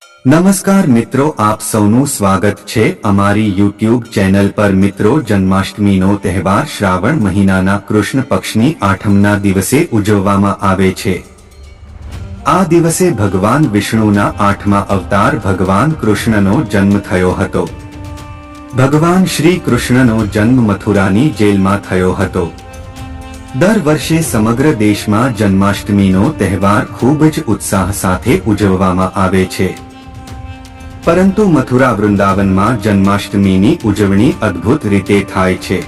નમસ્કાર મિત્રો, આપ સૌનું સ્વાગત છે અમારી યુટ્યુબ ચેનલ પર। મિત્રો, જન્માષ્ટમીનો તહેવાર શ્રાવણ મહિનાના કૃષ્ણ પક્ષની આઠમના દિવસે ઉજવવામાં આવે છે। આ દિવસે ભગવાન વિષ્ણુના આઠમા અવતાર ભગવાન કૃષ્ણનો જન્મ થયો હતો। ભગવાન શ્રી કૃષ્ણનો જન્મ મથુરાની જેલમાં થયો હતો। દર વર્ષે સમગ્ર દેશમાં જન્માષ્ટમીનો તહેવાર ખૂબ જ ઉત્સાહ સાથે ઉજવવામાં આવે છે, પરંતુ મથુરા વૃંદાવનમાં જન્માષ્ટમીની ઉજવણી અદ્ભુત રીતે થાય છે।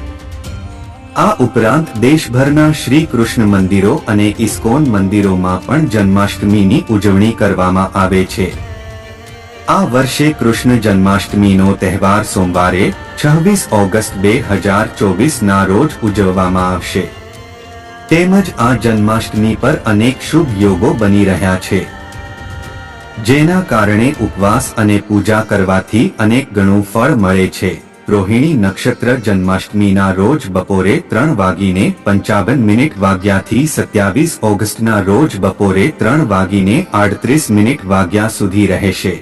આ ઉપરાંત દેશભરના શ્રી કૃષ્ણ મંદિરો અને ઇસ્કોન મંદિરોમાં પણ જન્માષ્ટમીની ઉજવણી કરવામાં આવે છે। આ વર્ષે કૃષ્ણ જન્માષ્ટમીનો તહેવાર સોમવારે 26 ઓગસ્ટ 2024ના રોજ ઉજવવામાં આવશે। તેમજ આ જન્માષ્ટમી પર અનેક શુભ યોગો બની રહ્યા છે, જેના કારણે ઉપવાસ અને પૂજા કરવાથી અનેક ગણું ફળ મળે છે। રોહિણી નક્ષત્ર જન્માષ્ટમીના રોજ બપોરે 3:55 વાગ્યાથી 27 ઓગસ્ટના રોજ બપોરે 3:38 વાગ્યા સુધી રહેશે।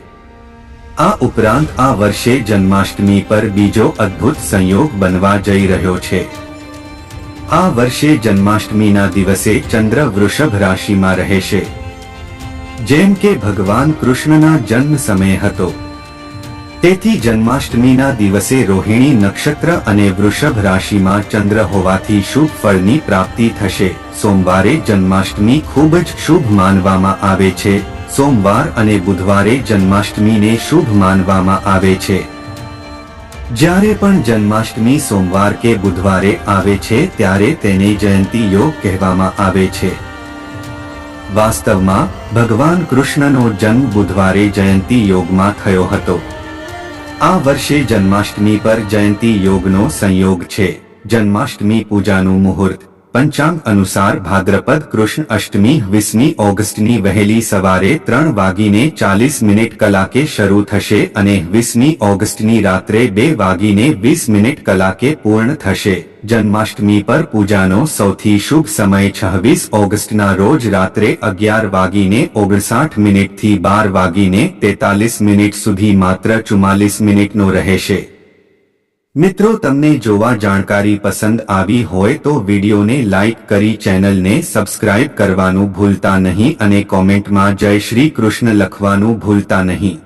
આ ઉપરાંત આ વર્ષે જન્માષ્ટમી પર બીજો અદ્ભુત સંયોગ બનવા જઈ રહ્યો છે। આ વર્ષે જન્માષ્ટમીના દિવસે ચંદ્ર વૃષભ રાશિમાં રહેશે, જેમ કે ભગવાન કૃષ્ણના જન્મ સમય હતો। તેથી જન્માષ્ટમીના દિવસે રોહિણી નક્ષત્ર અને વૃષભ રાશિમાં ચંદ્ર હોવાથી શુભ ફળની પ્રાપ્તિ થશે। સોમવારે જન્માષ્ટમી ખૂબ જ શુભ માનવામાં આવે છે। સોમવાર અને બુધવારે જન્માષ્ટમીને શુભ માનવામાં આવે છે। જ્યારે પણ જન્માષ્ટમી સોમવાર કે બુધવારે આવે છે ત્યારે તેને જયંતી યોગ કહેવામાં આવે છે। વાસ્તવમાં ભગવાન કૃષ્ણનો જન્મ બુધવારે જયંતી યોગમાં થયો હતો। આ વર્ષે જન્માષ્ટમી પર જયંતી યોગનો સંયોગ છે। જન્માષ્ટમી પૂજાનું મુહૂર્ત પંચાંગ અનુસાર ભાદ્રપદ કૃષ્ણ અષ્ટમી 20મી ઓગસ્ટની વહેલી સવારે 3:40 કલાકે શરૂ થશે અને 20મી ઓગસ્ટની રાત્રે 2:20 કલાકે પૂર્ણ થશે। જન્માષ્ટમી પર પૂજાનો સૌથી શુભ સમય 26 ઓગસ્ટના રોજ રાત્રે 11:59 થી 12:43 સુધી માત્ર 44 મિનિટનો રહેશે। મિત્રો, તમને જોવા જાણકારી પસંદ આવી હોય તો વિડીયોને લાઇક કરી ચેનલને સબસ્ક્રાઇબ કરવાનું ભૂલતા નહીં અને કોમેન્ટમાં જય શ્રી કૃષ્ણ લખવાનું ભૂલતા નહીં।